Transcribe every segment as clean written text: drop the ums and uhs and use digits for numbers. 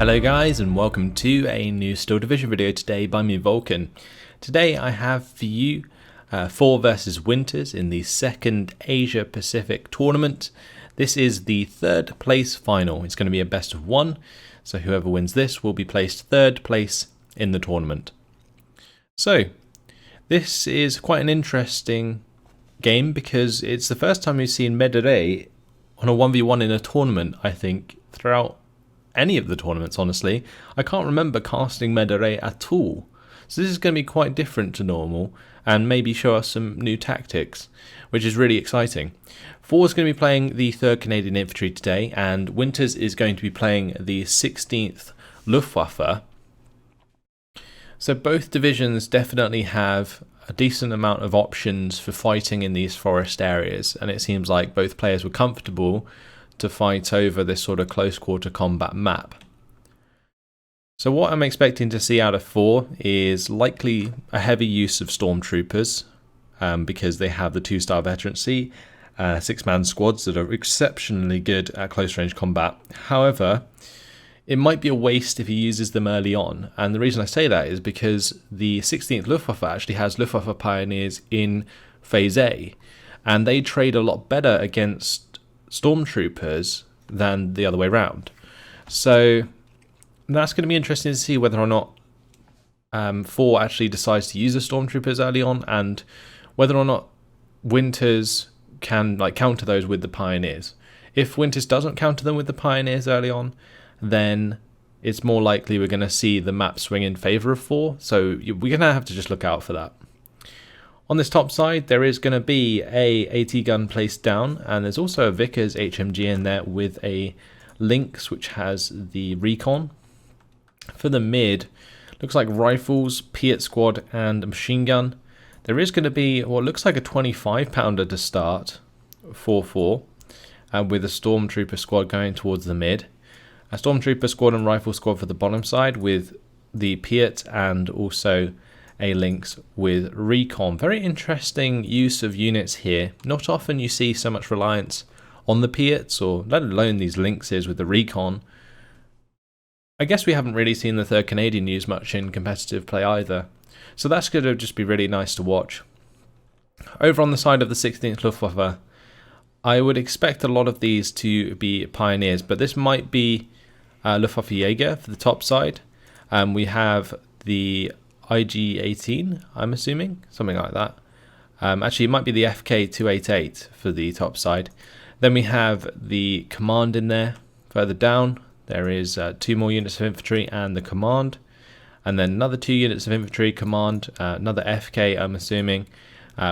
Hello guys, and welcome to a new Steel Division video today by me, Vulcan. Today I have for you FoR versus Winters in the second Asia Pacific tournament. This is the third place final. It's going to be a best of one, so whoever wins this will be placed third place in the tournament. So this is quite an interesting game because it's the first time we've seen Merderet on a 1v1 in a tournament, I think, throughout any of the tournaments, honestly. I can't remember casting Merderet at all. So this is going to be quite different to normal and maybe show us some new tactics, which is really exciting. FoR is going to be playing the 3rd Canadian Infantry today, and Winters is going to be playing the 16th Luftwaffe. So both divisions definitely have a decent amount of options for fighting in these forest areas, and it seems like both players were comfortable to fight over this sort of close quarter combat map. So what I'm expecting to see out of FoR is likely a heavy use of stormtroopers because they have the 2-star veterancy, 6-man squads that are exceptionally good at close range combat. However, it might be a waste if he uses them early on, and the reason I say that is because the 16th Luftwaffe actually has Luftwaffe pioneers in Phase A, and they trade a lot better against stormtroopers than the other way around. So that's going to be interesting to see whether or not FoR actually decides to use the stormtroopers early on, and whether or not Winters can counter those with the pioneers. If Winters doesn't counter them with the pioneers early on, then it's more likely we're going to see the map swing in favor of FoR. So we're going to have to just look out for that. On this top side, there is going to be a AT gun placed down, and there's also a Vickers HMG in there with a Lynx which has the recon. For the mid, looks like rifles, Piat squad, and a machine gun. There is going to be what looks like a 25-pounder to start for FoR, with a Stormtrooper squad going towards the mid. A Stormtrooper squad and rifle squad for the bottom side with the Piat and also a Lynx with recon. Very interesting use of units here. Not often you see so much reliance on the Piats, or let alone these Lynxes with the recon. I guess we haven't really seen the 3rd Canadian use much in competitive play either. So that's going to just be really nice to watch. Over on the side of the 16th Luftwaffe, I would expect a lot of these to be pioneers, but this might be Luftwaffe Jäger for the top side. We have the IG-18, I'm assuming, something like that. Actually, it might be the FK-288 for the top side. Then we have the command in there. Further down, there is 2 more units of infantry and the command. And then another 2 units of infantry, command, another FK, I'm assuming,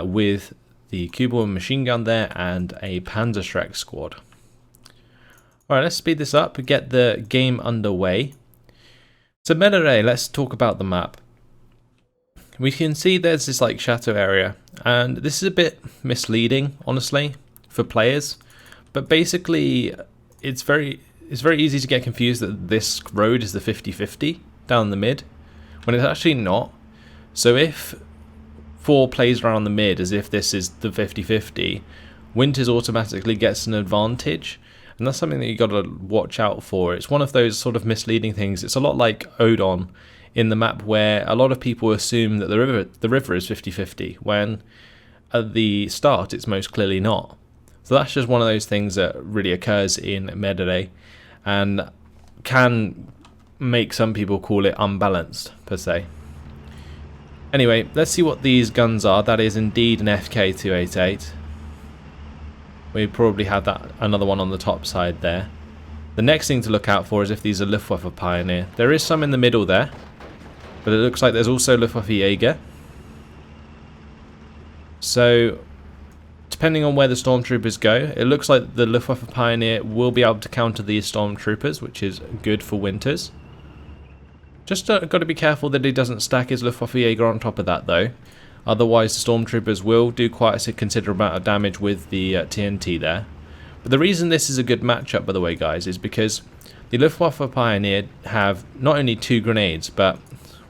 with the Kubel machine gun there and a Panzerschreck squad. Alright, let's speed this up and get the game underway. So Merderet, let's talk about the map. We can see there's this chateau area, and this is a bit misleading, honestly, for players. But basically, it's very easy to get confused that this road is the 50-50 down the mid, when it's actually not. So if FoR plays around the mid as if this is the 50-50, Winters automatically gets an advantage, and that's something that you got to watch out for. It's one of those sort of misleading things. It's a lot like Odon in the map, where a lot of people assume that the river is 50-50, when at the start it's most clearly not. So that's just one of those things that really occurs in Merderet, and can make some people call it unbalanced, per se. Anyway, let's see what these guns are. That is indeed an FK-288. We probably have another one on the top side there. The next thing to look out for is if these are Luftwaffe Pioneer. There is some in the middle there, but it looks like there's also Luftwaffe Jäger. So, depending on where the Stormtroopers go, it looks like the Luftwaffe Pioneer will be able to counter these Stormtroopers, which is good for Winters. Just got to be careful that he doesn't stack his Luftwaffe Jäger on top of that, though. Otherwise, the Stormtroopers will do quite a considerable amount of damage with the TNT there. But the reason this is a good matchup, by the way, guys, is because the Luftwaffe Pioneer have not only 2 grenades, but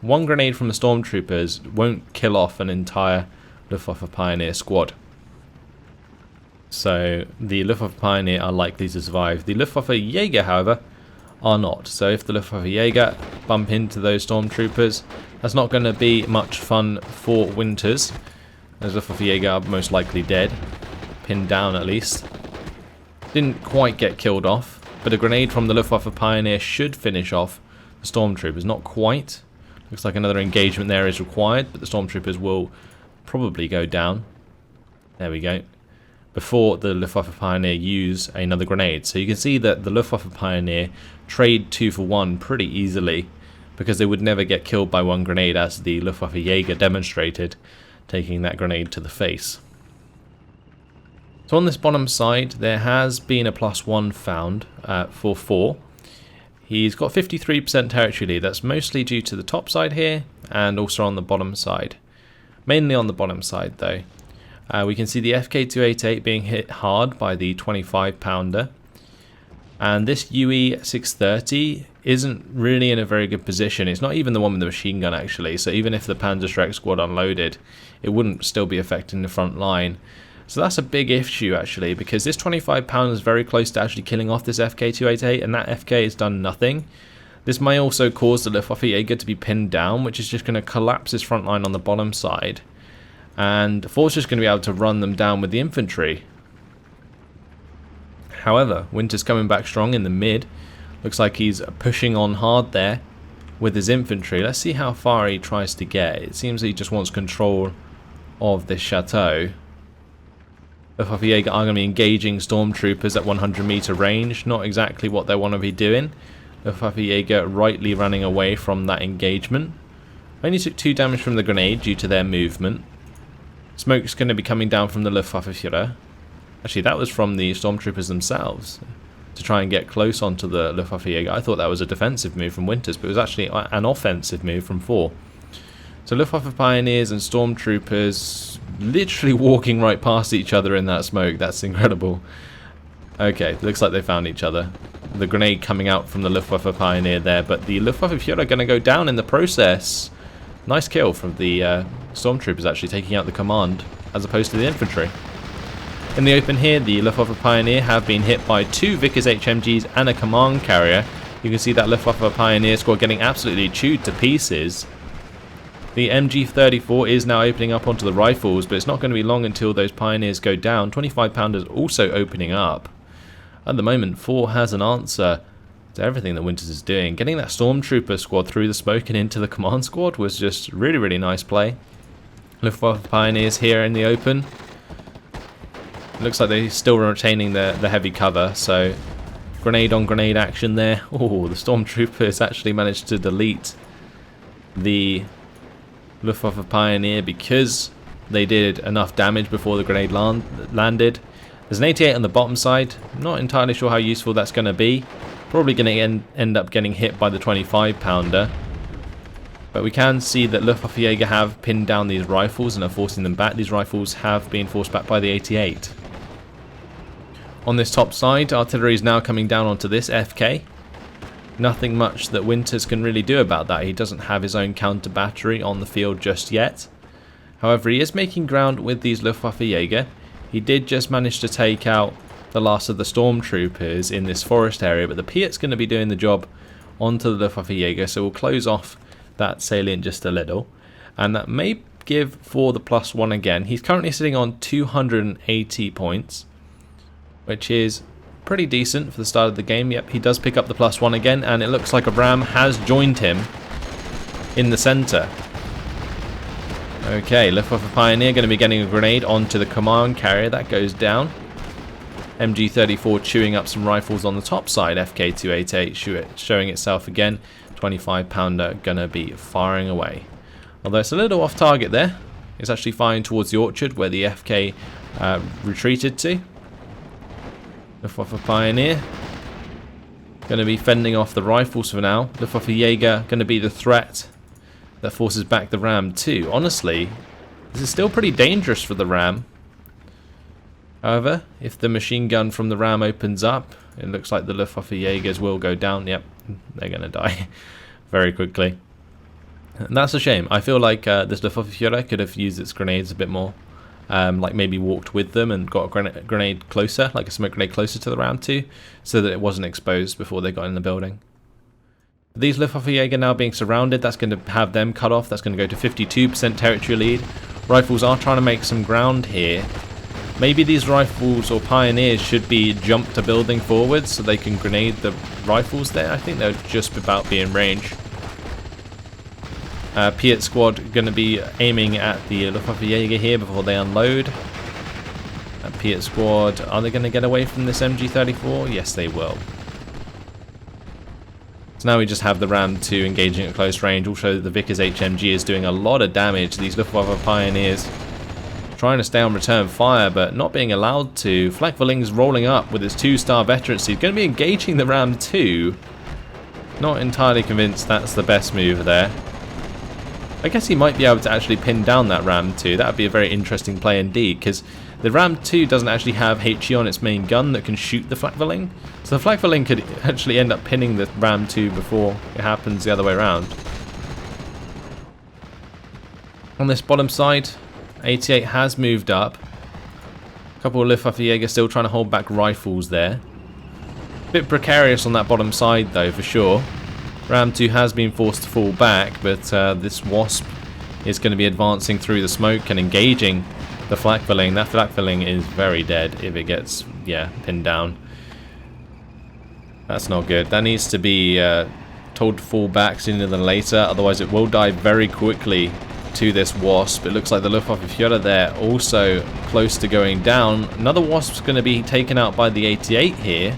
1 grenade from the Stormtroopers won't kill off an entire Luftwaffe Pioneer squad. So the Luftwaffe Pioneer are likely to survive. The Luftwaffe Jäger, however, are not. So if the Luftwaffe Jäger bump into those stormtroopers, that's not going to be much fun for Winters. Those Luftwaffe Jäger are most likely dead, pinned down at least. Didn't quite get killed off, but a grenade from the Luftwaffe Pioneer should finish off the stormtroopers. Not quite. Looks like another engagement there is required, but the stormtroopers will probably go down. There we go. Before the Luftwaffe Pioneer use another grenade. So you can see that the Luftwaffe Pioneer trade 2 for 1 pretty easily, because they would never get killed by one grenade, as the Luftwaffe Jäger demonstrated, taking that grenade to the face. So on this bottom side, there has been a +1 found for FoR. He's got 53% territory lead. That's mostly due to the top side here, and also on the bottom side. Mainly on the bottom side though. We can see the FK288 being hit hard by the 25-pounder. And this UE 630 isn't really in a very good position. It's not even the one with the machine gun actually. So even if the Panzerschreck squad unloaded, it wouldn't still be affecting the front line. So that's a big issue actually, because this 25-pounder is very close to actually killing off this FK288, and that FK has done nothing. This may also cause the Luftwaffe Jäger to be pinned down, which is just going to collapse his front line on the bottom side. And FoR's just going to be able to run them down with the infantry. However, Winter's coming back strong in the mid. Looks like he's pushing on hard there with his infantry. Let's see how far he tries to get. It seems he just wants control of this chateau. Luftwaffe Jäger are going to be engaging stormtroopers at 100-meter range. Not exactly what they want to be doing. Luftwaffe Jäger rightly running away from that engagement. Only took 2 damage from the grenade due to their movement. Smoke's going to be coming down from the Luftwaffe Führer. Actually, that was from the stormtroopers themselves to try and get close onto the Luftwaffe Jäger. I thought that was a defensive move from Winters, but it was actually an offensive move from FoR. So Luftwaffe Pioneers and stormtroopers literally walking right past each other in that smoke. That's incredible. Okay, looks like they found each other. The grenade coming out from the Luftwaffe Pioneer there, but the Luftwaffe Führer are going to go down in the process. Nice kill from the stormtroopers actually taking out the command as opposed to the infantry. In the open here, the Luftwaffe Pioneer have been hit by 2 Vickers HMGs and a command carrier. You can see that Luftwaffe Pioneer squad getting absolutely chewed to pieces. The MG34 is now opening up onto the rifles, but it's not going to be long until those Pioneers go down. 25-pounders also opening up. At the moment, FoR has an answer to everything that Winters is doing. Getting that Stormtrooper squad through the smoke and into the command squad was just really, really nice play. Luftwaffe Pioneers here in the open. Looks like they're still retaining the heavy cover, so grenade on grenade action there. Oh, the Stormtroopers actually managed to delete the Luftwaffe Pioneer because they did enough damage before the grenade landed. There's an 88 on the bottom side. Not entirely sure how useful that's going to be. Probably going to end up getting hit by the 25-pounder. But we can see that Luftwaffe Jäger have pinned down these rifles and are forcing them back. These rifles have been forced back by the 88. On this top side, artillery is now coming down onto this FK. Nothing much that Winters can really do about that. He doesn't have his own counter battery on the field just yet. However, he is making ground with these Luftwaffe Jäger. He did just manage to take out the last of the stormtroopers in this forest area, but the Piat's going to be doing the job onto the Luftwaffe Jäger, so we'll close off that salient just a little. And that may give FoR the +1 again. He's currently sitting on 280 points, which is pretty decent for the start of the game. Yep, he does pick up the +1 again, and it looks like a ram has joined him in the center. Okay, Luftwaffe Pioneer going to be getting a grenade onto the command carrier. That goes down. MG34 chewing up some rifles on the top side. FK288 showing itself again. 25-pounder going to be firing away. Although it's a little off target there. It's actually firing towards the orchard where the FK retreated to. Luftwaffe Pioneer going to be fending off the rifles for now. Luftwaffe Jäger going to be the threat that forces back the ram too. Honestly, this is still pretty dangerous for the ram. However, if the machine gun from the ram opens up, it looks like the Luftwaffe Jägers will go down. Yep, they're going to die very quickly. And that's a shame. I feel like this Luftwaffe Führer could have used its grenades a bit more. Like maybe walked with them and got a grenade closer, like a smoke grenade closer to the ram too, so that it wasn't exposed before they got in the building. These Luftwaffenjäger now being surrounded, that's going to have them cut off. That's going to go to 52% territory lead. Rifles are trying to make some ground here. Maybe these rifles or pioneers should be jumped to building forwards so they can grenade the rifles there. I think they'll just about be in range. Piet squad going to be aiming at the Luftwaffenjäger here before they unload. Piet squad, are they going to get away from this MG34? Yes, they will. So now we just have the Ram 2 engaging at close range. Also, the Vickers HMG is doing a lot of damage to these Luftwaffe pioneers. Trying to stay on return fire, but not being allowed to. Flak-Vulling's rolling up with his 2-star veterancy. He's going to be engaging the Ram 2. Not entirely convinced that's the best move there. I guess he might be able to actually pin down that Ram 2. That would be a very interesting play indeed, because the Ram 2 doesn't actually have HE on its main gun that can shoot the Flak-Vulling. So the Flak-Vulling could actually end up pinning the Ram 2 before it happens the other way around. On this bottom side, 88 has moved up. A couple of Luftwaffenjäger still trying to hold back rifles there. A bit precarious on that bottom side though, for sure. Ram 2 has been forced to fall back, but this Wasp is going to be advancing through the smoke and engaging the Flak-Vulling. That Flak-Vulling is very dead if it gets, pinned down. That's not good. That needs to be told to fall back sooner than later, otherwise it will die very quickly to this Wasp. It looks like the Luftwaffe Führer there also close to going down. Another Wasp's going to be taken out by the 88 here.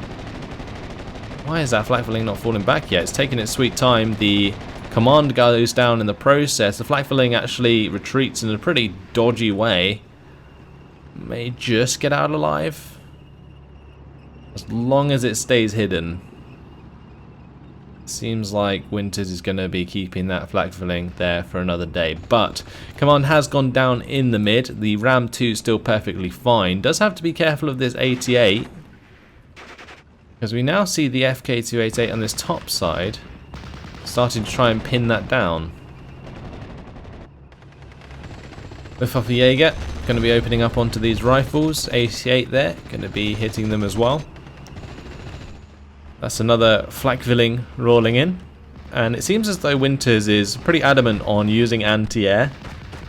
Why is that Flak-Vulling not falling back yet? It's taking its sweet time. The command goes down in the process. The Flak-Vulling actually retreats in a pretty dodgy way. May just get out alive. As long as it stays hidden. Seems like Winters is going to be keeping that Flak-Vulling there for another day. But command has gone down in the mid. The Ram 2 is still perfectly fine. Does have to be careful of this 88. Because we now see the FK288 on this top side starting to try and pin that down. Luftwaffenjäger going to be opening up onto these rifles. 88 there, going to be hitting them as well. That's another Flak-Vulling rolling in. And it seems as though Winters is pretty adamant on using anti-air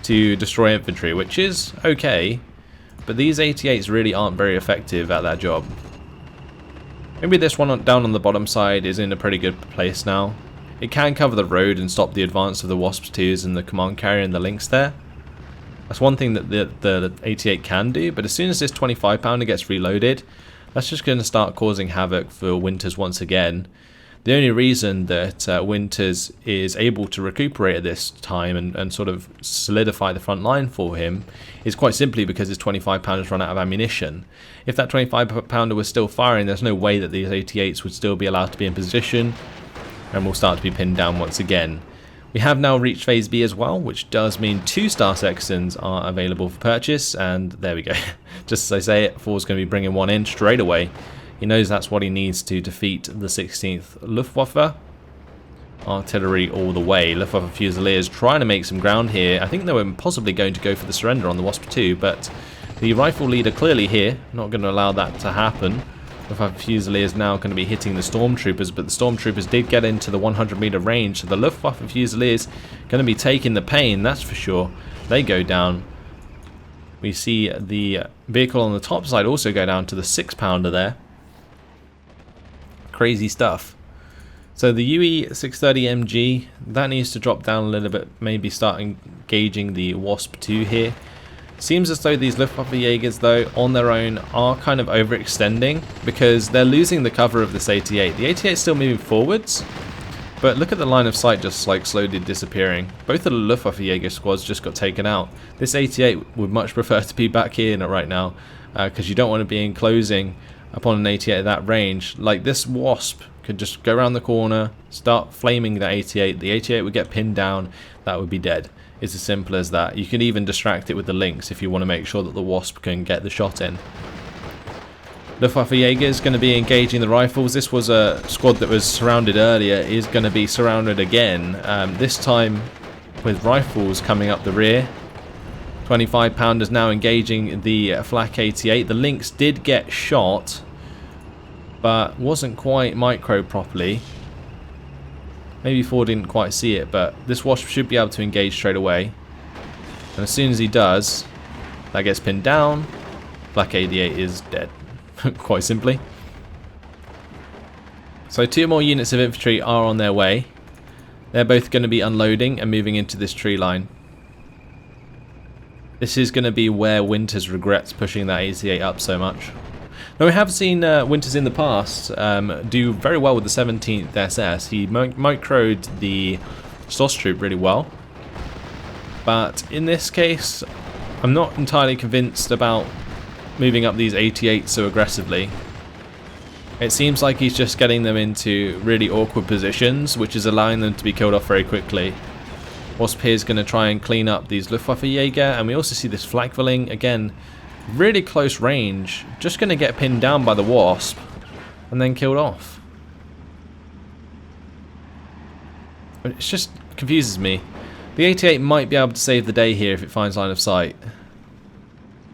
to destroy infantry, which is okay. But these 88s really aren't very effective at that job. Maybe this one down on the bottom side is in a pretty good place now. It can cover the road and stop the advance of the Wasp 2s and the command carrier and the links there. That's one thing that the 88 can do, but as soon as this 25 pounder gets reloaded, that's just going to start causing havoc for Winters once again. The only reason that Winters is able to recuperate at this time and sort of solidify the front line for him is quite simply because his 25 pounders run out of ammunition. If that 25 pounder was still firing, there's no way that these 88s would still be allowed to be in position and will start to be pinned down once again. We have now reached phase B as well, which does mean 2-star sextons are available for purchase, and there we go. Just as I say it, FoR's going to be bringing one in straight away. He knows that's what he needs to defeat the 16th Luftwaffe. Artillery all the way. Luftwaffe Fusiliers trying to make some ground here. I think they were possibly going to go for the surrender on the Wasp 2, but the rifle leader clearly here, not going to allow that to happen. Luftwaffe Fusiliers now going to be hitting the Stormtroopers, but the Stormtroopers did get into the 100-meter range, so the Luftwaffe Fusiliers going to be taking the pain, that's for sure. They go down. We see the vehicle on the top side also go down to the 6-pounder there. Crazy stuff. So the UE-630MG, that needs to drop down a little bit, maybe start engaging the Wasp 2 here. Seems as though these Luftwaffenjägers, though, on their own are kind of overextending because they're losing the cover of this 88. The 88 is still moving forwards, but look at the line of sight just like slowly disappearing. Both of the Luftwaffenjäger squads just got taken out. This 88 would much prefer to be back here right now because you don't want to be enclosing upon an 88 at that range. Like this Wasp could just go around the corner, start flaming that 88. The 88 would get pinned down. That would be dead. It's as simple as that. You can even distract it with the links if you want to make sure that the Wasp can get the shot in. Luftwaffenjäger is going to be engaging the rifles. This was a squad that was surrounded earlier, is going to be surrounded again. This time with rifles coming up the rear. 25 pounders now engaging the Flak 88. The links did get shot, but wasn't quite micro properly. Maybe FoR didn't quite see it, but this Wasp should be able to engage straight away. And as soon as he does, that gets pinned down. Flak 88 is dead, quite simply. So 2 more units of infantry are on their way. They're both going to be unloading and moving into this tree line. This is going to be where Winters regrets pushing that 88 up so much. Now, we have seen Winters in the past do very well with the 17th SS. He microed the SOS troop really well. But in this case, I'm not entirely convinced about moving up these 88s so aggressively. It seems like he's just getting them into really awkward positions, which is allowing them to be killed off very quickly. Wasp here is going to try and clean up these Luftwaffe Jäger, and we also see this Flakvling, again, really close range, just going to get pinned down by the Wasp, and then killed off. It just confuses me. The 88 might be able to save the day here if it finds line of sight.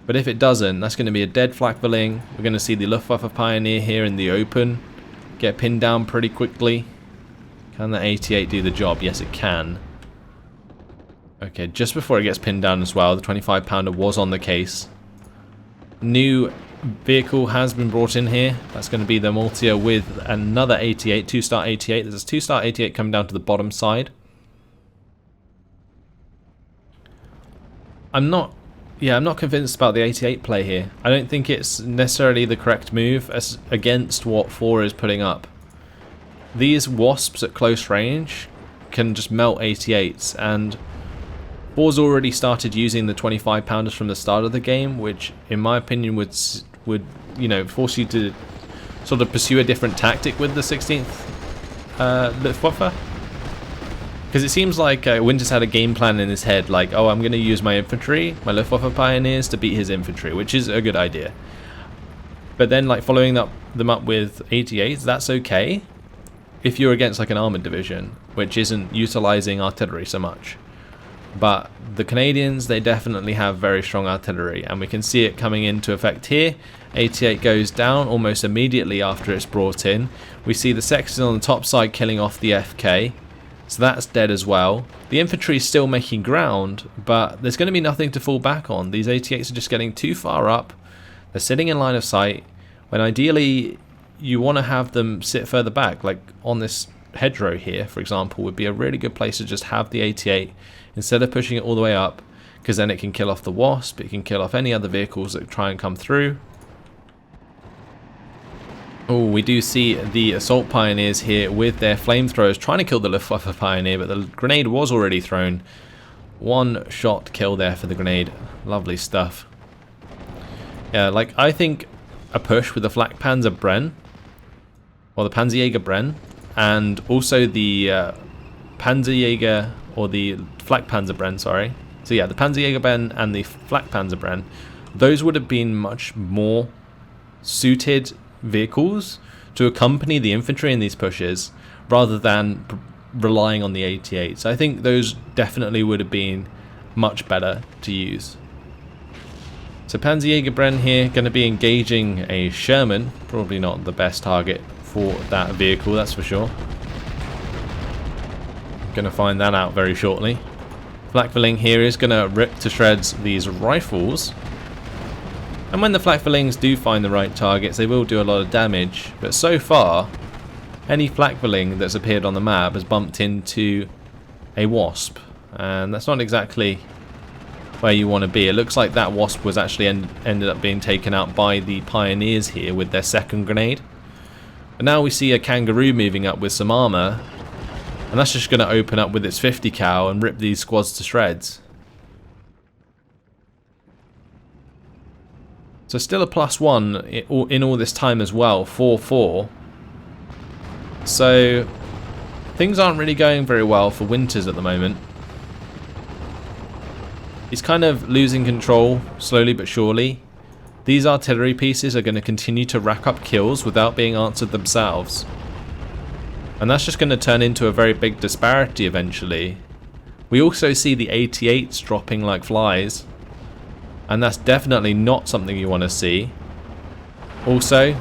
But if it doesn't, that's going to be a dead Flakvling. We're going to see the Luftwaffe Pioneer here in the open get pinned down pretty quickly. Can the 88 do the job? Yes, it can. Okay, just before it gets pinned down as well, the 25 pounder was on the case. New vehicle has been brought in here. That's going to be the Multia with another 88, 2-star 88. There's a 2-star 88 coming down to the bottom side. I'm not convinced about the 88 play here. I don't think it's necessarily the correct move against what FoR is putting up. These Wasps at close range can just melt 88s, and FoR's already started using the 25 pounders from the start of the game, which in my opinion would force you to sort of pursue a different tactic with the 16th Luftwaffe. Because it seems like Winters had a game plan in his head, like, oh, I'm going to use my infantry, my Luftwaffe Pioneers, to beat his infantry, which is a good idea. But then, like, following them up with 88s, that's okay if you're against, like, an armoured division, which isn't utilising artillery so much. But the Canadians, they definitely have very strong artillery, and we can see it coming into effect here. 88 goes down almost immediately after it's brought in. We see the Sexton on the top side killing off the FK. So that's dead as well. The infantry is still making ground, but there's going to be nothing to fall back on. These 88s are just getting too far up. They're sitting in line of sight, when ideally you want to have them sit further back, like on this hedgerow here, for example, would be a really good place to just have the 88 instead of pushing it all the way up, because then it can kill off the Wasp, it can kill off any other vehicles that try and come through. Oh, we do see the Assault Pioneers here with their flamethrowers trying to kill the Luftwaffe Pioneer, but the grenade was already thrown. One shot kill there for the grenade. Lovely stuff. Yeah, like, I think a push with the Flak Panzer Bren, or the Panzerjäger Bren, and also the Panzerjäger, or the Flak Panzer Bren, sorry. So yeah, the Panzerjäger Bren and the Flak Panzer Bren, those would have been much more suited vehicles to accompany the infantry in these pushes rather than relying on the 88s. I think those definitely would have been much better to use. So Panzerjäger Bren here going to be engaging a Sherman, probably not the best target for that vehicle, that's for sure. Going to find that out very shortly. Flakvling here is going to rip to shreds these rifles. And when the Flakvlings do find the right targets, they will do a lot of damage. But so far, any Flakvling that's appeared on the map has bumped into a Wasp. And that's not exactly where you want to be. It looks like that Wasp was actually ended up being taken out by the Pioneers here with their second grenade. But now we see a Kangaroo moving up with some armor. And that's just going to open up with its 50 cal and rip these squads to shreds. So still a +1 in all this time as well, 4-4. So things aren't really going very well for Winters at the moment. He's kind of losing control slowly but surely. These artillery pieces are going to continue to rack up kills without being answered themselves. And that's just going to turn into a very big disparity eventually. We also see the 88s dropping like flies. And that's definitely not something you want to see. Also,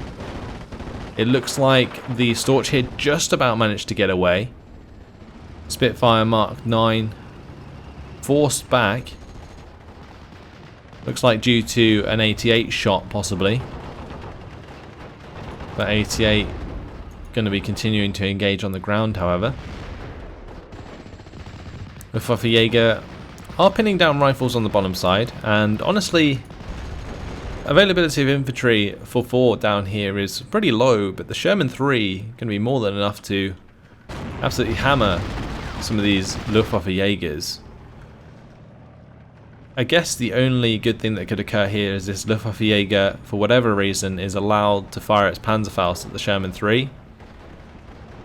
it looks like the Storch here just about managed to get away. Spitfire Mark 9 forced back. Looks like due to an 88 shot possibly. But 88 going to be continuing to engage on the ground, however. Luftwaffe Jaeger are pinning down rifles on the bottom side, and honestly, availability of infantry for FoR down here is pretty low, but the Sherman 3 going to be more than enough to absolutely hammer some of these Luftwaffe Jaegers. I guess the only good thing that could occur here is this Luftwaffe Jaeger, for whatever reason, is allowed to fire its Panzerfaust at the Sherman 3.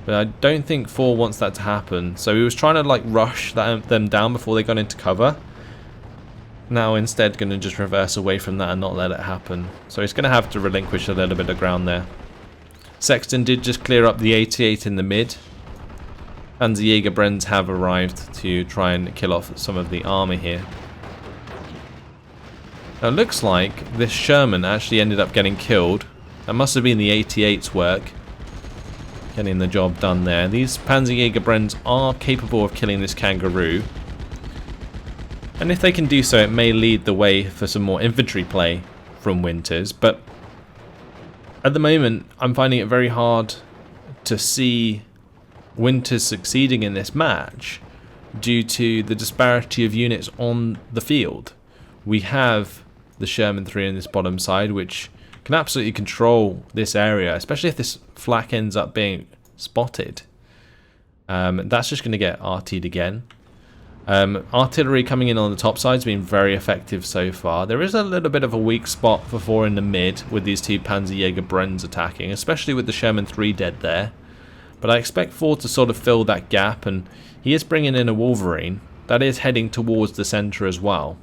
But I don't think FoR wants that to happen. So he was trying to like rush them down before they got into cover. Now instead going to just reverse away from that and not let it happen. So he's going to have to relinquish a little bit of ground there. Sexton did just clear up the 88 in the mid. Panzerjägerbrenns have arrived to try and kill off some of the army here. Now it looks like this Sherman actually ended up getting killed. That must have been the 88's work. Getting the job done there. These Panzerjägerbrenns are capable of killing this kangaroo. And if they can do so, it may lead the way for some more infantry play from Winters. But at the moment, I'm finding it very hard to see Winters succeeding in this match due to the disparity of units on the field. We have the Sherman 3 in this bottom side, which can absolutely control this area, especially if this flak ends up being spotted. That's just going to get RT'd again. Artillery coming in on the top side has been very effective so far. There is a little bit of a weak spot for FoR in the mid with these two Panzerjägerbrenns attacking, especially with the Sherman 3 dead there. But I expect FoR to sort of fill that gap, and he is bringing in a Wolverine that is heading towards the centre as well.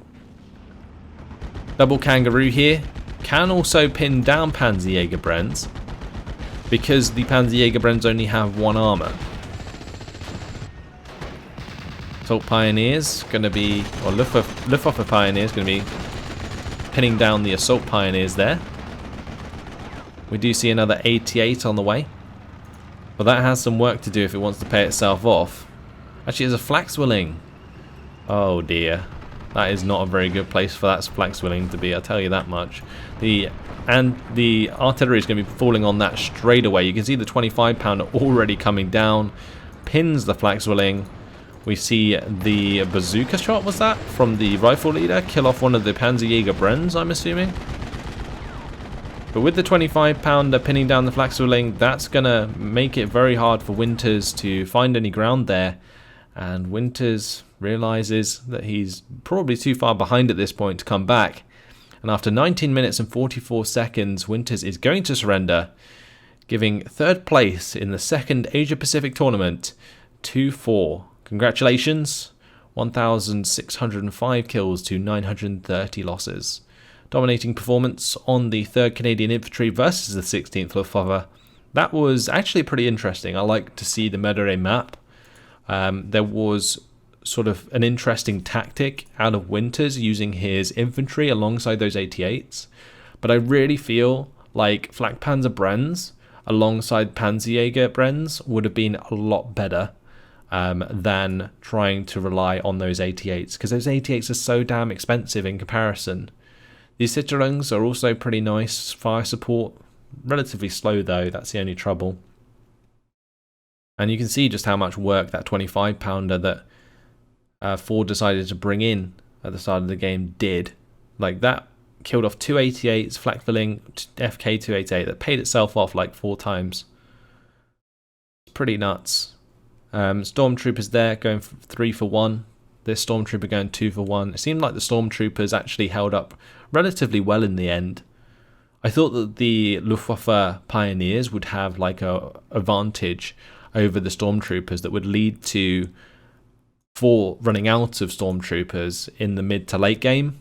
Double Kangaroo here can also pin down Panzerjägerbrenns because the Panzerjägerbrenns only have one armour. Assault Pioneers going to be, or Luftwaffe Pioneers going to be pinning down the Assault Pioneers there. We do see another 88 on the way. But that has some work to do if it wants to pay itself off. Actually, there's a Flak-Zwilling. Oh dear. That is not a very good place for that Flak-Zwilling to be, I'll tell you that much. The artillery is going to be falling on that straight away. You can see the 25-pounder already coming down. Pins the Flak-Zwilling. We see the bazooka shot, was that? From the rifle leader. Kill off one of the Panzerjägerbrenns, I'm assuming. But with the 25-pounder pinning down the Flak-Zwilling, that's going to make it very hard for Winters to find any ground there. And Winters realizes that he's probably too far behind at this point to come back. And after 19 minutes and 44 seconds, Winters is going to surrender, giving third place in the second Asia Pacific tournament to FoR. Congratulations, 1,605 kills to 930 losses. Dominating performance on the 3rd Canadian Infantry versus the 16th Luftwaffe. That was actually pretty interesting. I like to see the Merderet map. There was sort of an interesting tactic out of Winters using his infantry alongside those 88s. But I really feel like Flak Panzerbrenn's alongside Panzerjägerbrenns would have been a lot better than trying to rely on those 88s, because those 88s are so damn expensive in comparison. These Citroëns are also pretty nice fire support, relatively slow though, that's the only trouble. And you can see just how much work that 25-pounder that FoR decided to bring in at the start of the game did. Like that killed off 2 88s, Flak-Zwilling, FK-288, that paid itself off like 4 times. It's pretty nuts. Stormtroopers there going 3 for 1. This Stormtrooper going 2 for 1. It seemed like the Stormtroopers actually held up relatively well in the end. I thought that the Luftwaffe Pioneers would have like a advantage over the Stormtroopers that would lead to FoR running out of Stormtroopers in the mid to late game,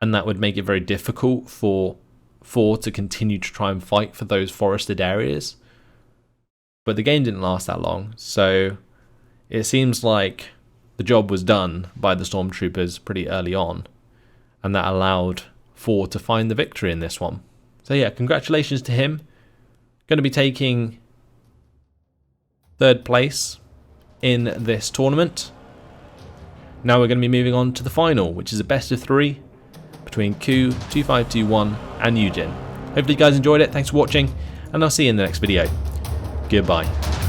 and that would make it very difficult for FoR to continue to try and fight for those forested areas. But the game didn't last that long, so it seems like the job was done by the Stormtroopers pretty early on, and that allowed FoR to find the victory in this one. So yeah, congratulations to him. Going to be taking 3rd place in this tournament. Now we're going to be moving on to the final, which is a best of 3 between Ku, 2521 and Eugen. Hopefully you guys enjoyed it, thanks for watching, and I'll see you in the next video. Goodbye.